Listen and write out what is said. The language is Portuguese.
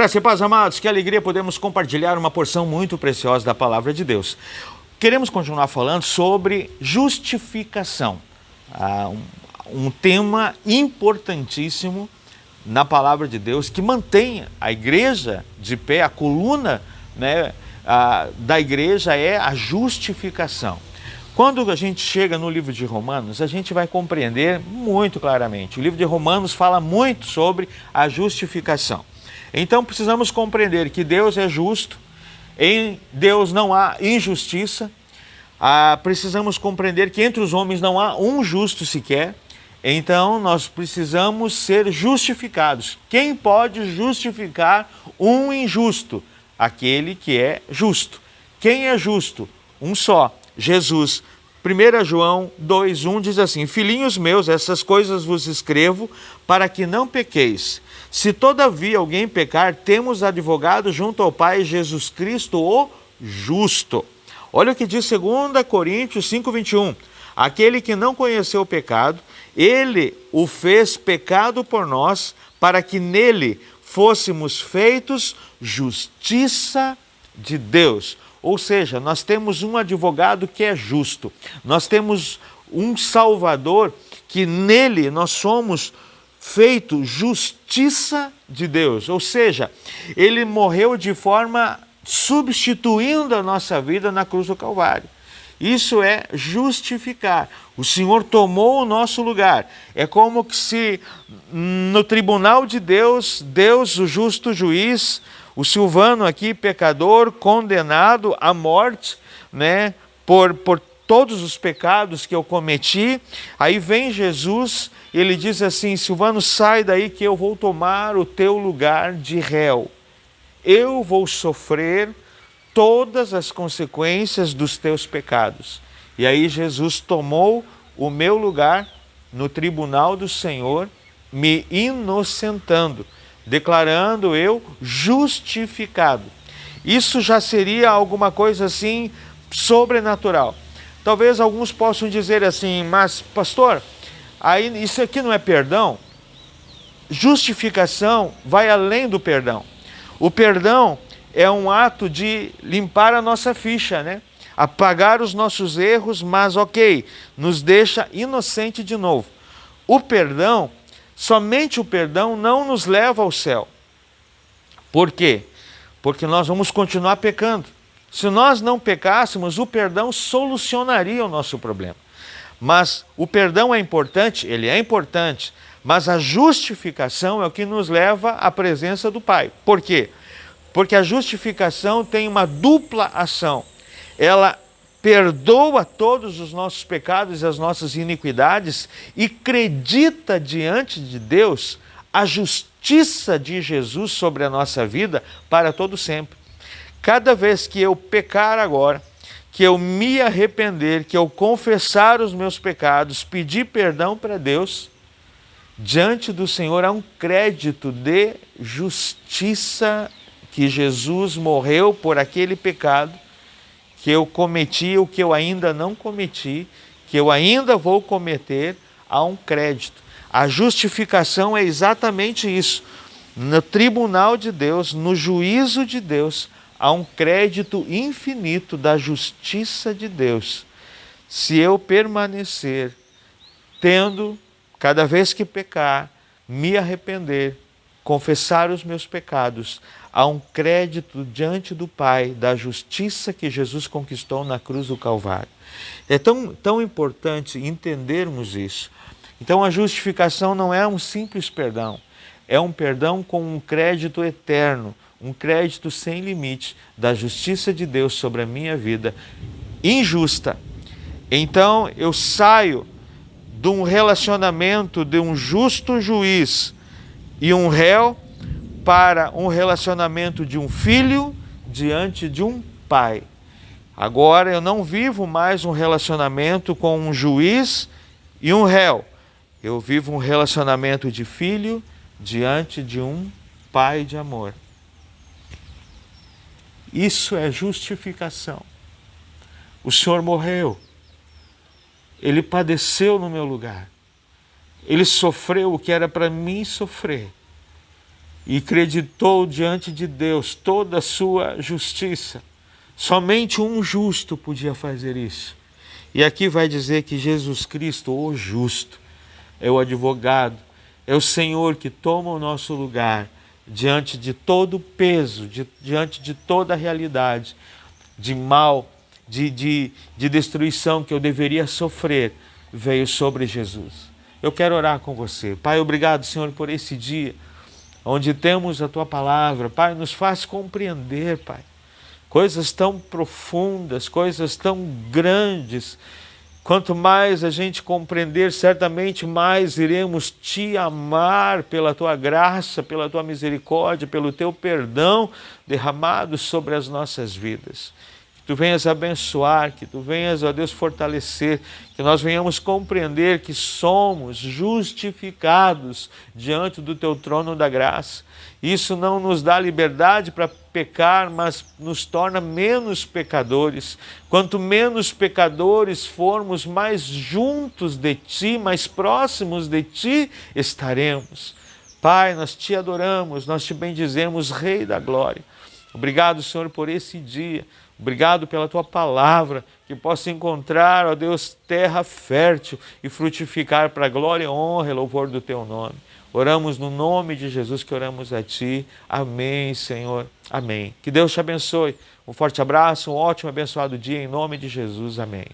Graça e paz, amados, que alegria podemos compartilhar uma porção muito preciosa da palavra de Deus. Queremos continuar falando sobre justificação, um tema importantíssimo na palavra de Deus que mantém a igreja de pé, a coluna, né, da igreja é a justificação. Quando a gente chega no livro de Romanos, a gente vai compreender muito claramente. O livro de Romanos fala muito sobre a justificação. Então precisamos compreender que Deus é justo, em Deus não há injustiça. Precisamos compreender que entre os homens não há um justo sequer. Então nós precisamos ser justificados. Quem pode justificar um injusto? Aquele que é justo. Quem é justo? Um só, Jesus. 1 João 2,1 diz assim: Filhinhos meus, essas coisas vos escrevo para que não pequeis. Se todavia alguém pecar, temos advogado junto ao Pai, Jesus Cristo, o justo. Olha o que diz 2 Coríntios 5,21. Aquele que não conheceu o pecado, ele o fez pecado por nós, para que nele fôssemos feitos justiça de Deus. Ou seja, nós temos um advogado que é justo. Nós temos um Salvador que nele nós somos feito justiça de Deus. Ou seja, ele morreu de forma substituindo a nossa vida na cruz do Calvário. Isso é justificar. O Senhor tomou o nosso lugar. É como que se no tribunal de Deus, Deus, o justo juiz, o Silvano aqui, pecador, condenado à morte, né, por todos os pecados que eu cometi. Aí vem Jesus, ele diz assim: Silvano, sai daí que eu vou tomar o teu lugar de réu. Eu vou sofrer todas as consequências dos teus pecados. E aí Jesus tomou o meu lugar no tribunal do Senhor, me inocentando, declarando eu justificado. Isso já seria alguma coisa assim sobrenatural. Talvez alguns possam dizer assim: mas pastor, aí isso aqui não é perdão? Justificação vai além do perdão. O perdão é um ato de limpar a nossa ficha, né? Apagar os nossos erros, mas nos deixa inocente de novo. O perdão, somente o perdão não nos leva ao céu. Por quê? Porque nós vamos continuar pecando. Se nós não pecássemos, o perdão solucionaria o nosso problema. Mas o perdão é importante, ele é importante, mas a justificação é o que nos leva à presença do Pai. Por quê? Porque a justificação tem uma dupla ação. Ela perdoa todos os nossos pecados e as nossas iniquidades e acredita diante de Deus a justiça de Jesus sobre a nossa vida para todo sempre. Cada vez que eu pecar agora, que eu me arrepender, que eu confessar os meus pecados, pedir perdão para Deus, diante do Senhor há um crédito de justiça que Jesus morreu por aquele pecado que eu cometi, o que eu ainda não cometi, que eu ainda vou cometer, há um crédito. A justificação é exatamente isso. No tribunal de Deus, no juízo de Deus, há um crédito infinito da justiça de Deus. Se eu permanecer tendo, cada vez que pecar, me arrepender, confessar os meus pecados, há um crédito diante do Pai da justiça que Jesus conquistou na cruz do Calvário. É tão importante entendermos isso. Então a justificação não é um simples perdão, é um perdão com um crédito eterno, um crédito sem limite da justiça de Deus sobre a minha vida injusta. Então eu saio de um relacionamento de um justo juiz e um réu para um relacionamento de um filho diante de um pai. Agora eu não vivo mais um relacionamento com um juiz e um réu. Eu vivo um relacionamento de filho diante de um pai de amor. Isso é justificação. O Senhor morreu. Ele padeceu no meu lugar. Ele sofreu o que era para mim sofrer. e creditou diante de Deus toda a sua justiça. Somente um justo podia fazer isso. E aqui vai dizer que Jesus Cristo, o justo, é o advogado, é o Senhor que toma o nosso lugar diante de todo o peso, diante de toda a realidade de mal, de destruição que eu deveria sofrer, veio sobre Jesus. Eu quero orar com você. Pai, obrigado, Senhor, por esse dia, onde temos a Tua palavra. Pai, nos faz compreender, Pai, coisas tão profundas, coisas tão grandes. Quanto mais a gente compreender, certamente mais iremos Te amar pela Tua graça, pela Tua misericórdia, pelo Teu perdão derramado sobre as nossas vidas. Que Tu venhas abençoar, que Tu venhas, ó Deus, fortalecer, que nós venhamos compreender que somos justificados diante do Teu trono da graça. Isso não nos dá liberdade para pecar, mas nos torna menos pecadores. Quanto menos pecadores formos, mais juntos de Ti, mais próximos de Ti estaremos. Pai, nós Te adoramos, nós Te bendizemos, Rei da glória. Obrigado, Senhor, por esse dia. Obrigado pela Tua palavra, que possa encontrar, ó Deus, terra fértil e frutificar para a glória, honra e louvor do Teu nome. Oramos no nome de Jesus que oramos a Ti. Amém, Senhor. Amém. Que Deus te abençoe. Um forte abraço, um ótimo abençoado dia em nome de Jesus. Amém.